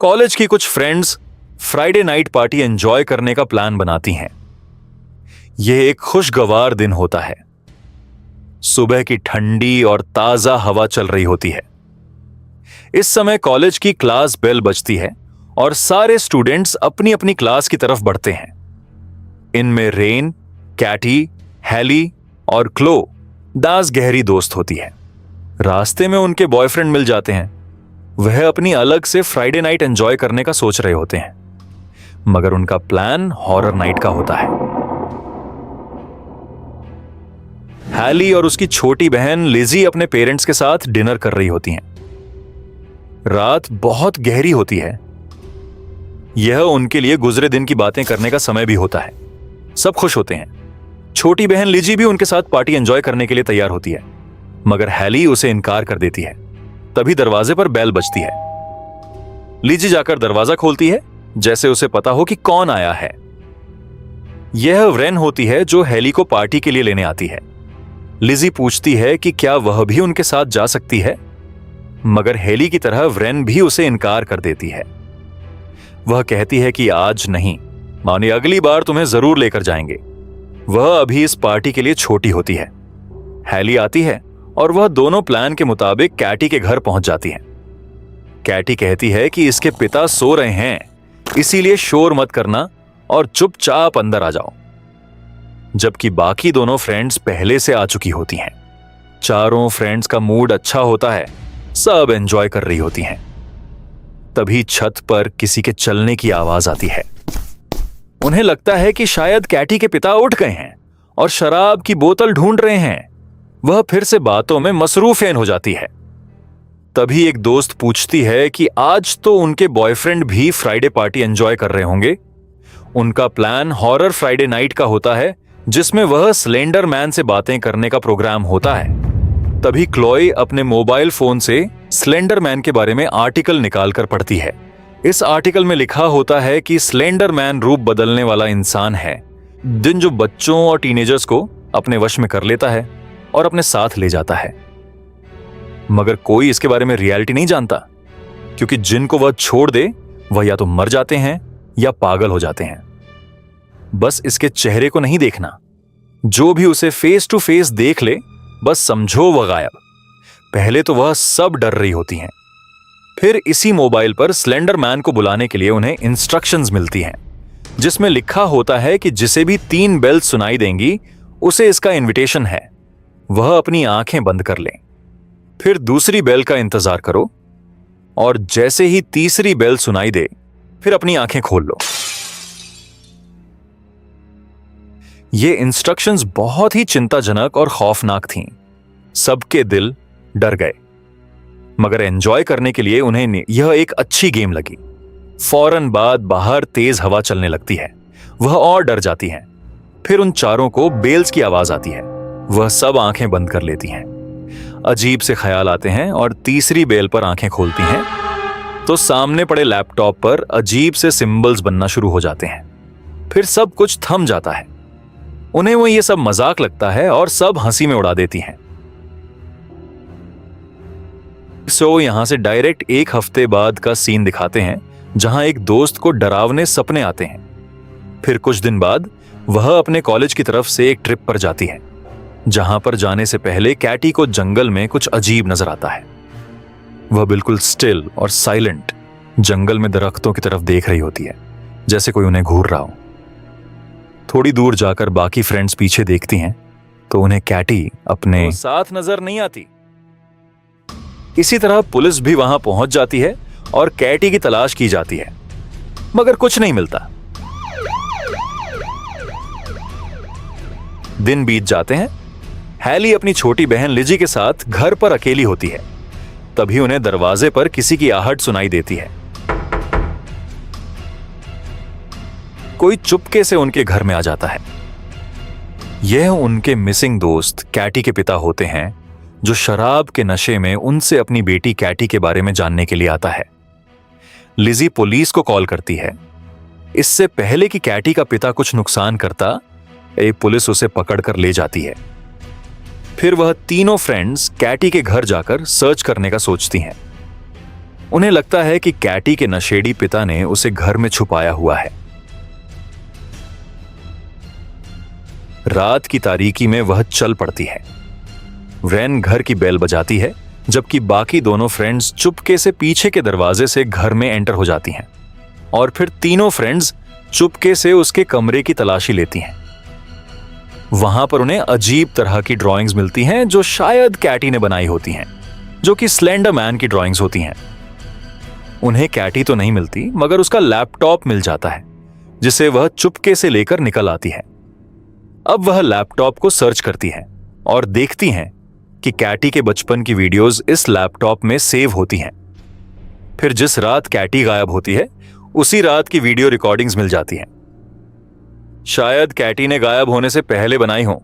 College की कुछ friends Friday night party enjoy करने का प्लान बनाती हैं। यह एक खुशगवार दिन होता है। सुबह की ठंडी और ताजा हवा चल रही होती है। इस समय कॉलेज की क्लास बेल बजती है और सारे स्टूडेंट्स अपनी अपनी क्लास की तरफ बढ़ते हैं। इनमें रेन, कैटी, हैली और क्लो दास गहरी दोस्त होती है। रास्ते में उनके बॉयफ्रेंड मिल जाते हैं। वह अपनी अलग से फ्राइडे नाइट एंजॉय करने का सोच रहे होते हैं, मगर उनका प्लान हॉरर नाइट का होता है। हैली और उसकी छोटी बहन लिजी अपने पेरेंट्स के साथ डिनर कर रही होती हैं। रात बहुत गहरी होती है। यह उनके लिए गुजरे दिन की बातें करने का समय भी होता है। सब खुश होते हैं। छोटी बहन लिजी भी उनके साथ पार्टी एंजॉय करने के लिए तैयार होती है, मगर हैली उसे इनकार कर देती है। तभी दरवाजे पर बेल बजती है। लिजी जाकर दरवाजा खोलती है, जैसे उसे पता हो कि कौन आया है। यह व्रेन होती है जो हैली को पार्टी के लिए लेने आती है। लिजी पूछती है कि क्या वह भी उनके साथ जा सकती है, मगर हैली की तरह व्रेन भी उसे इनकार कर देती है। वह कहती है कि आज नहीं, माने अगली बार तुम्हें जरूर लेकर जाएंगे। वह अभी इस पार्टी के लिए छोटी होती है। हैली आती है और वह दोनों प्लान के मुताबिक कैटी के घर पहुंच जाती है। कैटी कहती है कि इसके पिता सो रहे हैं, इसीलिए शोर मत करना और चुपचाप अंदर आ जाओ। जबकि बाकी दोनों फ्रेंड्स पहले से आ चुकी होती हैं। चारों फ्रेंड्स का मूड अच्छा होता है। सब एंजॉय कर रही होती हैं। तभी छत पर किसी के चलने की आवाज आती है। उन्हें लगता है कि शायद कैटी के पिता उठ गए हैं और शराब की बोतल ढूंढ रहे हैं। वह फिर से बातों में मसरूफेन हो जाती है। तभी एक दोस्त पूछती है कि आज तो उनके बॉयफ्रेंड भी फ्राइडे पार्टी एंजॉय कर रहे होंगे। उनका प्लान हॉरर फ्राइडे नाइट का होता है, जिसमें वह स्लेंडर मैन से बातें करने का प्रोग्राम होता है। तभी क्लोई अपने मोबाइल फोन से स्लेंडर मैन के बारे में आर्टिकल निकालकर पढ़ती है। इस आर्टिकल में लिखा होता है कि स्लेंडर मैन रूप बदलने वाला इंसान है, जो बच्चों और टीनेजर्स को अपने वश में कर लेता है और अपने साथ ले जाता है। मगर कोई इसके बारे में रियलिटी नहीं जानता, क्योंकि जिनको वह छोड़ दे वह या तो मर जाते हैं या पागल हो जाते हैं। बस इसके चेहरे को नहीं देखना। जो भी उसे फेस टू फेस देख ले, बस समझो वह गायब। पहले तो वह सब डर रही होती हैं। फिर इसी मोबाइल पर स्लेंडर मैन को बुलाने के लिए उन्हें इंस्ट्रक्शंस मिलती हैं, जिसमें लिखा होता है कि जिसे भी 3 बेल सुनाई देंगी उसे इसका इनविटेशन है। वह अपनी आंखें बंद कर लें। फिर दूसरी बेल का इंतजार करो और जैसे ही तीसरी बेल सुनाई दे, फिर अपनी आंखें खोल लो। ये इंस्ट्रक्शंस बहुत ही चिंताजनक और खौफनाक थीं। सबके दिल डर गए, मगर एंजॉय करने के लिए उन्हें यह एक अच्छी गेम लगी। फौरन बाद बाहर तेज हवा चलने लगती है। वह और डर जाती हैं। फिर उन चारों को बेल्स की आवाज आती है। वह सब आंखें बंद कर लेती हैं। अजीब से ख्याल आते हैं और तीसरी बेल पर आंखें खोलती हैं तो सामने पड़े लैपटॉप पर अजीब से सिंबल्स बनना शुरू हो जाते हैं। फिर सब कुछ थम जाता है। उन्हें वो ये सब मजाक लगता है और सब हंसी में उड़ा देती हैं। यहां से डायरेक्ट 1 हफ्ते बाद का सीन दिखाते हैं, जहां एक दोस्त को डरावने सपने आते हैं। फिर कुछ दिन बाद वह अपने कॉलेज की तरफ से एक ट्रिप पर जाती है, जहां पर जाने से पहले कैटी को जंगल में कुछ अजीब नजर आता है। वह बिल्कुल स्टिल और साइलेंट जंगल में दरख्तों की तरफ देख रही होती है, जैसे कोई उन्हें घूर रहा हो। थोड़ी दूर जाकर बाकी फ्रेंड्स पीछे देखती हैं तो उन्हें कैटी अपने साथ नजर नहीं आती। इसी तरह पुलिस भी वहां पहुंच जाती है और कैटी की तलाश की जाती है, मगर कुछ नहीं मिलता। दिन बीत जाते हैं। हैली अपनी छोटी बहन लिजी के साथ घर पर अकेली होती है। तभी उन्हें दरवाजे पर किसी की आहट सुनाई देती है। कोई चुपके से उनके घर में आ जाता है। यह उनके मिसिंग दोस्त कैटी के पिता होते हैं, जो शराब के नशे में उनसे अपनी बेटी कैटी के बारे में जानने के लिए आता है। लिजी पुलिस को कॉल करती है। इससे पहले कि कैटी का पिता कुछ नुकसान करता, एक पुलिस उसे पकड़कर ले जाती है। फिर वह तीनों फ्रेंड्स कैटी के घर जाकर सर्च करने का सोचती हैं। उन्हें लगता है कि कैटी के नशेड़ी पिता ने उसे घर में छुपाया हुआ है। रात की तारीकी में वह चल पड़ती है। व्रेन घर की बेल बजाती है, जबकि बाकी दोनों फ्रेंड्स चुपके से पीछे के दरवाजे से घर में एंटर हो जाती हैं और फिर तीनों फ्रेंड्स चुपके से उसके कमरे की तलाशी लेती हैं। वहां पर उन्हें अजीब तरह की ड्राइंग्स मिलती हैं जो शायद कैटी ने बनाई होती हैं, जो कि स्लेंडर मैन की ड्राइंग्स होती हैं। उन्हें कैटी तो नहीं मिलती, मगर उसका लैपटॉप मिल जाता है, जिसे वह चुपके से लेकर निकल आती है। अब वह लैपटॉप को सर्च करती है और देखती हैं कि कैटी के बचपन की वीडियोस इस लैपटॉप में सेव होती हैं। फिर जिस रात कैटी गायब होती है, उसी रात की वीडियो रिकॉर्डिंग्स मिल जाती हैं। शायद कैटी ने गायब होने से पहले बनाई हो।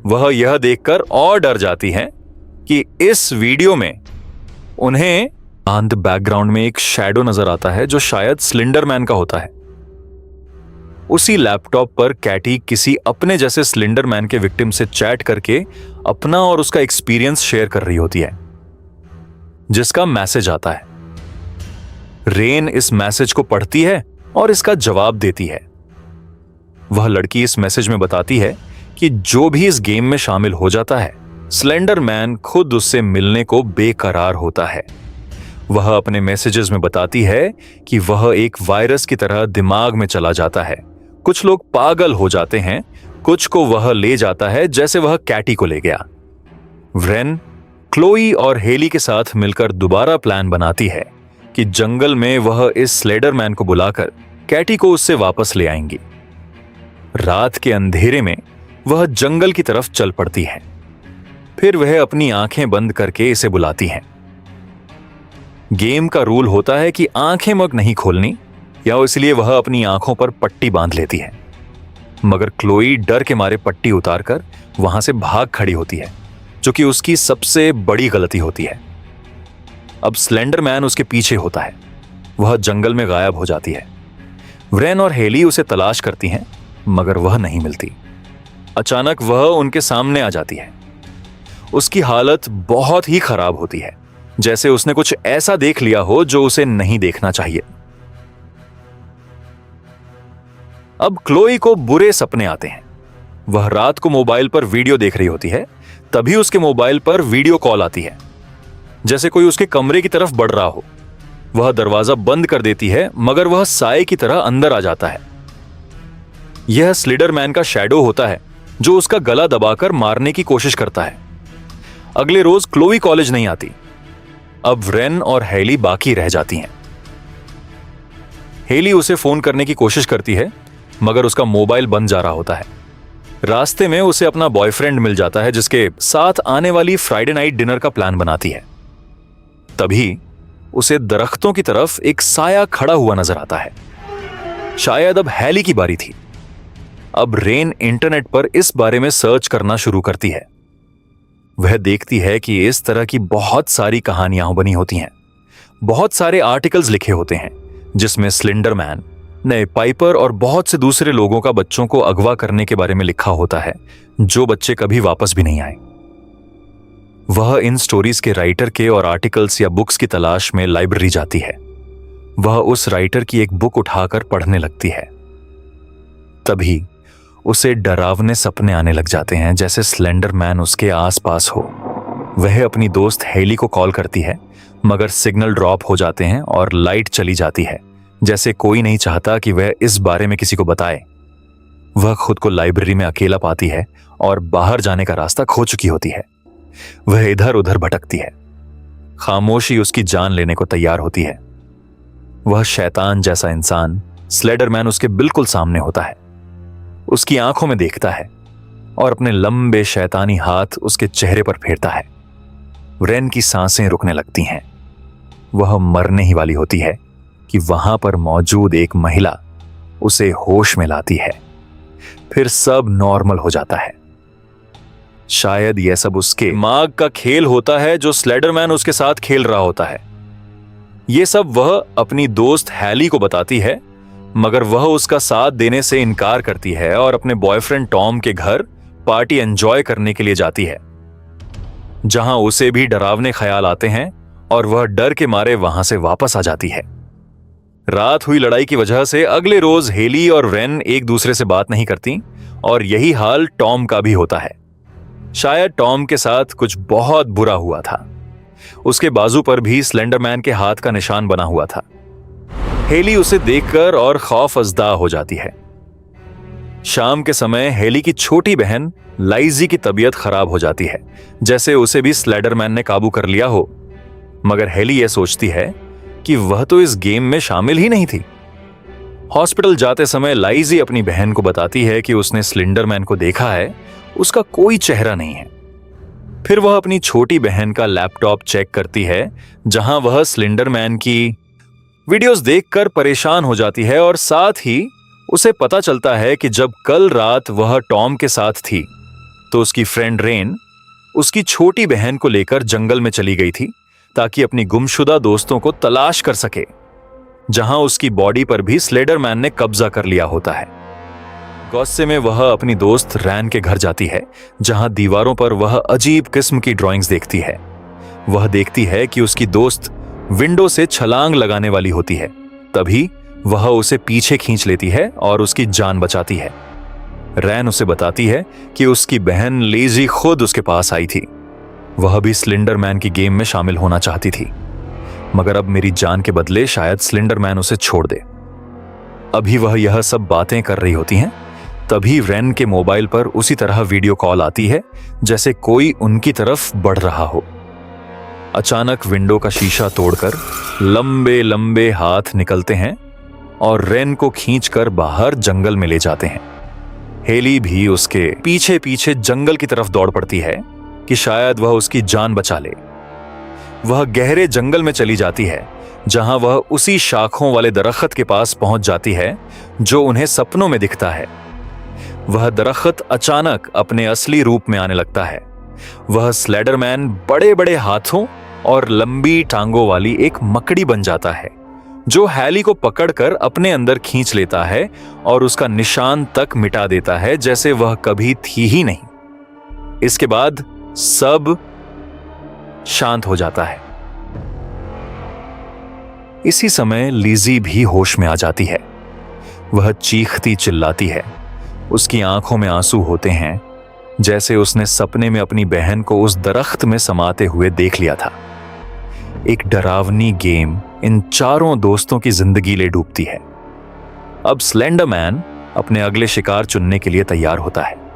वह यह देखकर और डर जाती हैं कि इस वीडियो में उन्हें ऑन द बैकग्राउंड में एक शैडो नजर आता है जो शायद स्लेंडर मैन का होता है। उसी लैपटॉप पर कैटी किसी अपने जैसे स्लेंडर मैन के विक्टिम से चैट करके अपना और उसका एक्सपीरियंस शेयर कर रही होती है, जिसका मैसेज आता है। रेन इस मैसेज को पढ़ती है और इसका जवाब देती है। वह लड़की इस मैसेज में बताती है कि जो भी इस गेम में शामिल हो जाता है, स्लेंडर मैन खुद उससे मिलने को बेकरार होता है। वह अपने मैसेजेस में बताती है कि वह एक वायरस की तरह दिमाग में चला जाता है। कुछ लोग पागल हो जाते हैं, कुछ को वह ले जाता है जैसे वह कैटी को ले गया। व्रेन क्लोई और हेली के साथ मिलकर दोबारा प्लान बनाती है कि जंगल में वह इस स्लेंडर मैन को बुलाकर कैटी को उससे वापस ले आएंगी। रात के अंधेरे में वह जंगल की तरफ चल पड़ती है। फिर वह अपनी आंखें बंद करके इसे बुलाती है। गेम का रूल होता है कि आंखें मग नहीं खोलनी, या इसलिए वह अपनी आंखों पर पट्टी बांध लेती है। मगर क्लोई डर के मारे पट्टी उतारकर वहां से भाग खड़ी होती है, जो कि उसकी सबसे बड़ी गलती होती है। अब स्लेंडर मैन उसके पीछे होता है। वह जंगल में गायब हो जाती है। व्रेन और हेली उसे तलाश करती हैं, मगर वह नहीं मिलती। अचानक वह उनके सामने आ जाती है। उसकी हालत बहुत ही खराब होती है, जैसे उसने कुछ ऐसा देख लिया हो जो उसे नहीं देखना चाहिए। अब क्लोई को बुरे सपने आते हैं। वह रात को मोबाइल पर वीडियो देख रही होती है, तभी उसके मोबाइल पर वीडियो कॉल आती है, जैसे कोई उसके कमरे की तरफ बढ़ रहा हो। वह दरवाजा बंद कर देती है, मगर वह साए की तरह अंदर आ जाता है। यह स्लेंडर मैन का शैडो होता है, जो उसका गला दबाकर मारने की कोशिश करता है। अगले रोज क्लोई कॉलेज नहीं आती। अब व्रेन और हेली बाकी रह जाती हैं। हेली उसे फोन करने की कोशिश करती है, मगर उसका मोबाइल बंद जा रहा होता है। रास्ते में उसे अपना बॉयफ्रेंड मिल जाता है, जिसके साथ आने वाली फ्राइडे नाइट डिनर का प्लान बनाती है। तभी उसे दरख्तों की तरफ एक साया खड़ा हुआ नजर आता है। शायद अब हेली की बारी थी। अब रेन इंटरनेट पर इस बारे में सर्च करना शुरू करती है। वह देखती है कि इस तरह की बहुत सारी कहानियां बनी होती हैं। बहुत सारे आर्टिकल्स लिखे होते हैं, जिसमें स्लेंडर मैन ने पाइपर और बहुत से दूसरे लोगों का बच्चों को अगवा करने के बारे में लिखा होता है, जो बच्चे कभी वापस भी नहीं आए। वह इन स्टोरीज के राइटर के और आर्टिकल्स या बुक्स की तलाश में लाइब्रेरी जाती है। वह उस राइटर की एक बुक उठाकर पढ़ने लगती है। तभी उसे डरावने सपने आने लग जाते हैं, जैसे स्लेंडर मैन उसके आसपास हो। वह अपनी दोस्त हेली को कॉल करती है, मगर सिग्नल ड्रॉप हो जाते हैं और लाइट चली जाती है, जैसे कोई नहीं चाहता कि वह इस बारे में किसी को बताए। वह खुद को लाइब्रेरी में अकेला पाती है और बाहर जाने का रास्ता खो चुकी होती है। वह इधर उधर भटकती है। खामोशी उसकी जान लेने को तैयार होती है। वह शैतान जैसा इंसान स्लेंडर मैन उसके बिल्कुल सामने होता है। उसकी आंखों में देखता है और अपने लंबे शैतानी हाथ उसके चेहरे पर फेरता है। व्रेन की सांसें रुकने लगती हैं। वह मरने ही वाली होती है कि वहां पर मौजूद एक महिला उसे होश में लाती है। फिर सब नॉर्मल हो जाता है। शायद यह सब उसके दिमाग का खेल होता है, जो स्लेंडर मैन उसके साथ खेल रहा होता है। यह सब वह अपनी दोस्त हेली को बताती है, मगर वह उसका साथ देने से इनकार करती है और अपने बॉयफ्रेंड टॉम के घर पार्टी एंजॉय करने के लिए जाती है, जहां उसे भी डरावने ख्याल आते हैं और वह डर के मारे वहां से वापस आ जाती है। रात हुई लड़ाई की वजह से अगले रोज हेली और रेन एक दूसरे से बात नहीं करती और यही हाल टॉम का भी होता है। शायद टॉम के साथ कुछ बहुत बुरा हुआ था। उसके बाजू पर भी स्लेंडरमैन के हाथ का निशान बना हुआ था। हेली उसे देखकर और खौफजदा हो जाती है। शाम के समय हेली की छोटी बहन लाइजी की तबीयत खराब हो जाती है, जैसे उसे भी स्लेंडरमैन ने काबू कर लिया हो। मगर हेली यह सोचती है कि वह तो इस गेम में शामिल ही नहीं थी। हॉस्पिटल जाते समय लाइजी अपनी बहन को बताती है कि उसने स्लेंडरमैन को देखा है, उसका कोई चेहरा नहीं है। फिर वह अपनी छोटी बहन का लैपटॉप चेक करती है, जहां वह स्लेंडरमैन की वीडियोस देखकर परेशान हो जाती है और साथ ही उसे पता चलता है कि जब कल रात वह टॉम के साथ थी तो उसकी फ्रेंड रेन उसकी छोटी बहन को लेकर जंगल में चली गई थी ताकि अपनी गुमशुदा दोस्तों को तलाश कर सके, जहां उसकी बॉडी पर भी स्लेंडरमैन ने कब्जा कर लिया होता है। गुस्से में वह अपनी दोस्त रैन के घर जाती है, जहां दीवारों पर वह अजीब किस्म की ड्राइंग्स देखती है। वह देखती है कि उसकी दोस्त विंडो से छलांग लगाने वाली होती है। तभी वह उसे पीछे खींच लेती है और उसकी जान बचाती है। रैन उसे बताती है कि उसकी बहन लेजी खुद उसके पास आई थी। वह भी स्लेंडरमैन की गेम में शामिल होना चाहती थी, मगर अब मेरी जान के बदले शायद स्लेंडरमैन उसे छोड़ दे। अभी वह यह सब बातें कर रही होती हैं, तभी रैन के मोबाइल पर उसी तरह वीडियो कॉल आती है जैसे कोई उनकी तरफ बढ़ रहा हो। अचानक विंडो का शीशा तोड़कर लंबे लंबे हाथ निकलते हैं और रैन को खींचकर बाहर जंगल में ले जाते हैं। हेली भी उसके पीछे पीछे जंगल की तरफ दौड़ पड़ती है कि शायद वह उसकी जान बचा ले। वह गहरे जंगल में चली जाती है, जहां वह उसी शाखों वाले दरख्त के पास पहुंच जाती है जो उन्हें सपनों में दिखता है। वह दरख्त अचानक अपने असली रूप में आने लगता है। वह स्लेंडरमैन बड़े बड़े हाथों और लंबी टांगों वाली एक मकड़ी बन जाता है, जो हेली को पकड़कर अपने अंदर खींच लेता है और उसका निशान तक मिटा देता है, जैसे वह कभी थी ही नहीं। इसके बाद सब शांत हो जाता है। इसी समय लिजी भी होश में आ जाती है। वह चीखती चिल्लाती है। उसकी आंखों में आंसू होते हैं, जैसे उसने सपने में अपनी बहन को उस दरख्त में समाते हुए देख लिया था। एक डरावनी गेम इन चारों दोस्तों की जिंदगी ले डूबती है। अब स्लेंडरमैन अपने अगले शिकार चुनने के लिए तैयार होता है।